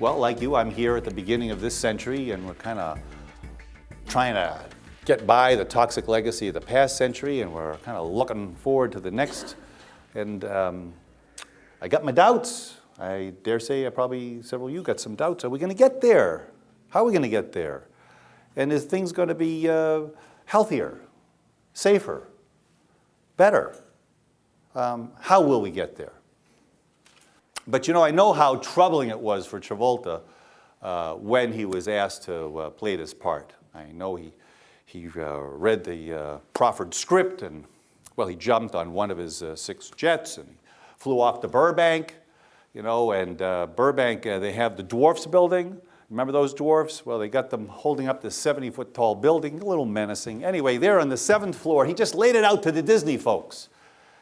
Well, like you, I'm here at the beginning of this century, and we're kind of trying to get by the toxic legacy of the past century, and we're kind of looking forward to the next. And I got my doubts. I dare say probably several of you got some doubts. Are we going to get there? How are we going to get there? And is things going to be healthier, safer, better? How will we get there? But you know, I know how troubling it was for Travolta when he was asked to play this part. I know he read the proffered script, and well, he jumped on one of his 6 jets and he flew off to Burbank, you know, and Burbank, they have the Dwarfs building. Remember those dwarfs? Well, they got them holding up this 70-foot tall building, a little menacing. Anyway, they're on the 7th floor. He just laid it out to the Disney folks.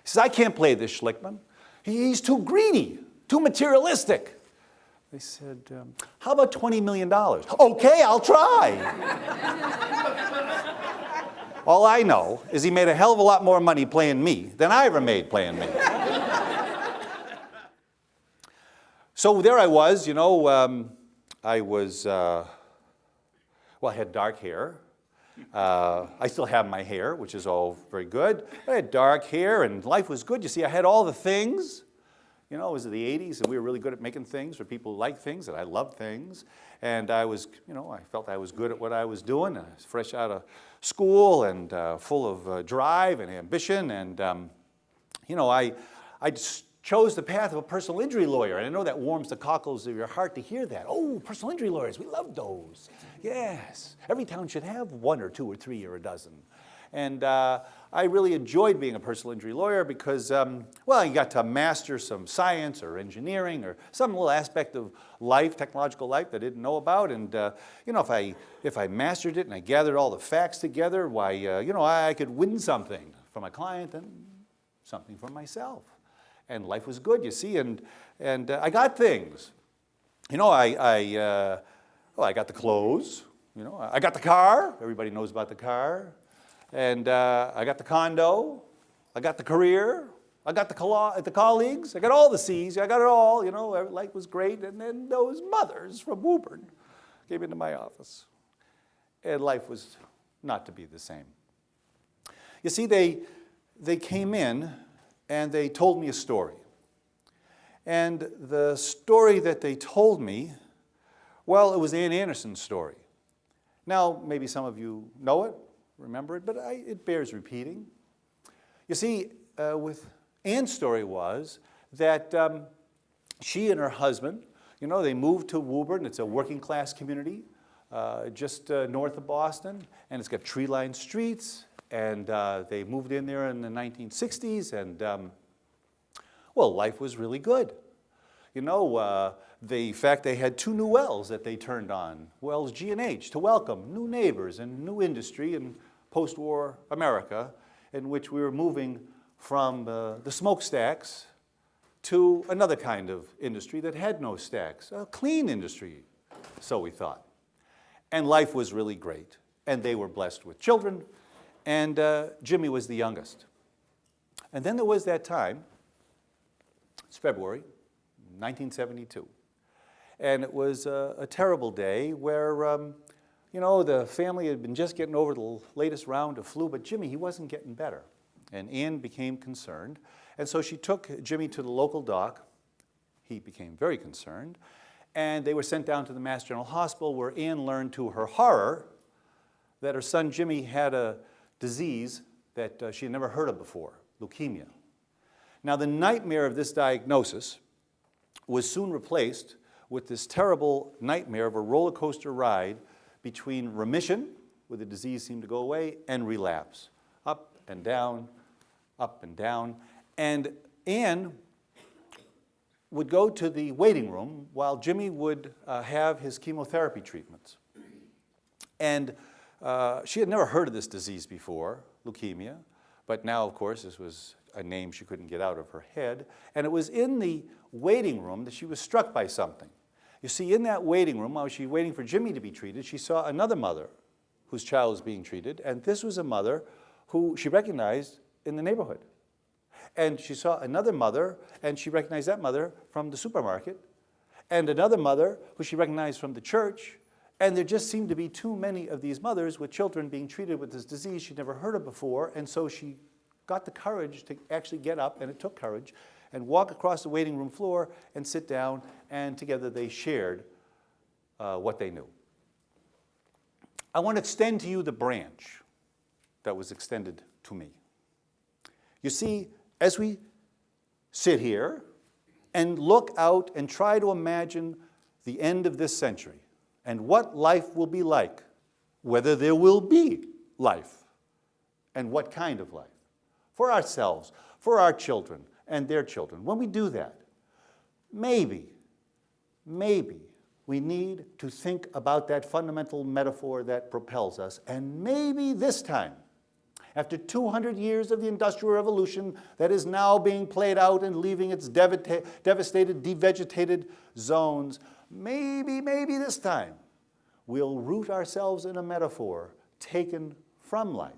He says, I can't play this Schlichtmann. He's too greedy, too materialistic. They said, how about $20 million? Okay, I'll try. All I know is he made a hell of a lot more money playing me than I ever made playing me. So there I was, you know, I was, well, I had dark hair. I still have my hair, which is all very good. I had dark hair and life was good. You see, I had all the things. You know, it was the 80s and we were really good at making things for people who like things, and I loved things. And I was, you know, I felt I was good at what I was doing. I was fresh out of school and full of drive and ambition. And, you know, I just chose the path of a personal injury lawyer. And I know that warms the cockles of your heart to hear that. Oh, personal injury lawyers, we love those. Yes. Every town should have 1 or 2 or 3 or a dozen. And I really enjoyed being a personal injury lawyer because, well, you got to master some science or engineering or some little aspect of life, technological life that I didn't know about. And, you know, if I mastered it and I gathered all the facts together, why, you know, I could win something for my client and something for myself. And life was good, you see, and I got things. You know, well, I got the clothes, you know, I got the car, everybody knows about the car, and I got the condo, I got the career, I got the colleagues, I got all the C's, I got it all, you know, life was great, and then those mothers from Woburn came into my office, and life was not to be the same. You see, they came in, and they told me a story. And the story that they told me, well, it was Ann Anderson's story. Now, maybe some of you know it, remember it, but it bears repeating. You see, with Ann's story was that she and her husband, you know, they moved to Woburn. It's a working class community just north of Boston, and it's got tree-lined streets. And they moved in there in the 1960s, and, well, life was really good. You know, in fact, they had 2 new wells that they turned on, wells G and H, to welcome new neighbors and new industry in post-war America, in which we were moving from the smokestacks to another kind of industry that had no stacks, a clean industry, so we thought. And life was really great, and they were blessed with children. And Jimmy was the youngest. And then there was that time, it's February 1972, and it was a terrible day where, you know, the family had been just getting over the latest round of flu, but Jimmy, he wasn't getting better. And Ann became concerned, and so she took Jimmy to the local doc. He became very concerned, and they were sent down to the Mass General Hospital, where Ann learned to her horror that her son Jimmy had a disease that she had never heard of before, leukemia. Now, the nightmare of this diagnosis was soon replaced with this terrible nightmare of a roller coaster ride between remission, where the disease seemed to go away, and relapse. Up and down, up and down. And Ann would go to the waiting room while Jimmy would have his chemotherapy treatments. And she had never heard of this disease before, leukemia, but now, of course, this was a name she couldn't get out of her head. And it was in the waiting room that she was struck by something. You see, in that waiting room, while she was waiting for Jimmy to be treated, she saw another mother whose child was being treated, and this was a mother who she recognized in the neighborhood. And she saw another mother, and she recognized that mother from the supermarket. and another mother who she recognized from the church. And there just seemed to be too many of these mothers with children being treated with this disease she'd never heard of before. And so she got the courage to actually get up, and it took courage, and walk across the waiting room floor and sit down, and together they shared what they knew. I want to extend to you the branch that was extended to me. You see, as we sit here and look out and try to imagine the end of this century and what life will be like, whether there will be life, and what kind of life, for ourselves, for our children, and their children. When we do that, maybe we need to think about that fundamental metaphor that propels us, and maybe this time, after 200 years of the Industrial Revolution that is now being played out and leaving its devastated, devegetated zones, maybe this time we'll root ourselves in a metaphor taken from life,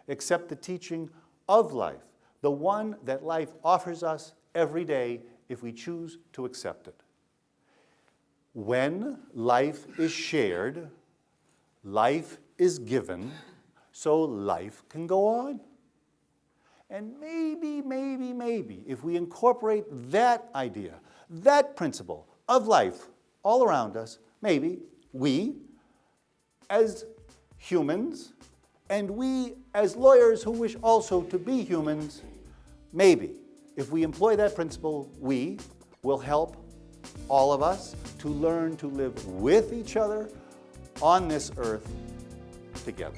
accept the teaching of life, the one that life offers us every day if we choose to accept it. When life is shared, life is given, so life can go on. And maybe, if we incorporate that idea, that principle of life all around us, maybe we, as humans, and we, as lawyers who wish also to be humans, maybe, if we employ that principle, we will help all of us to learn to live with each other on this earth together.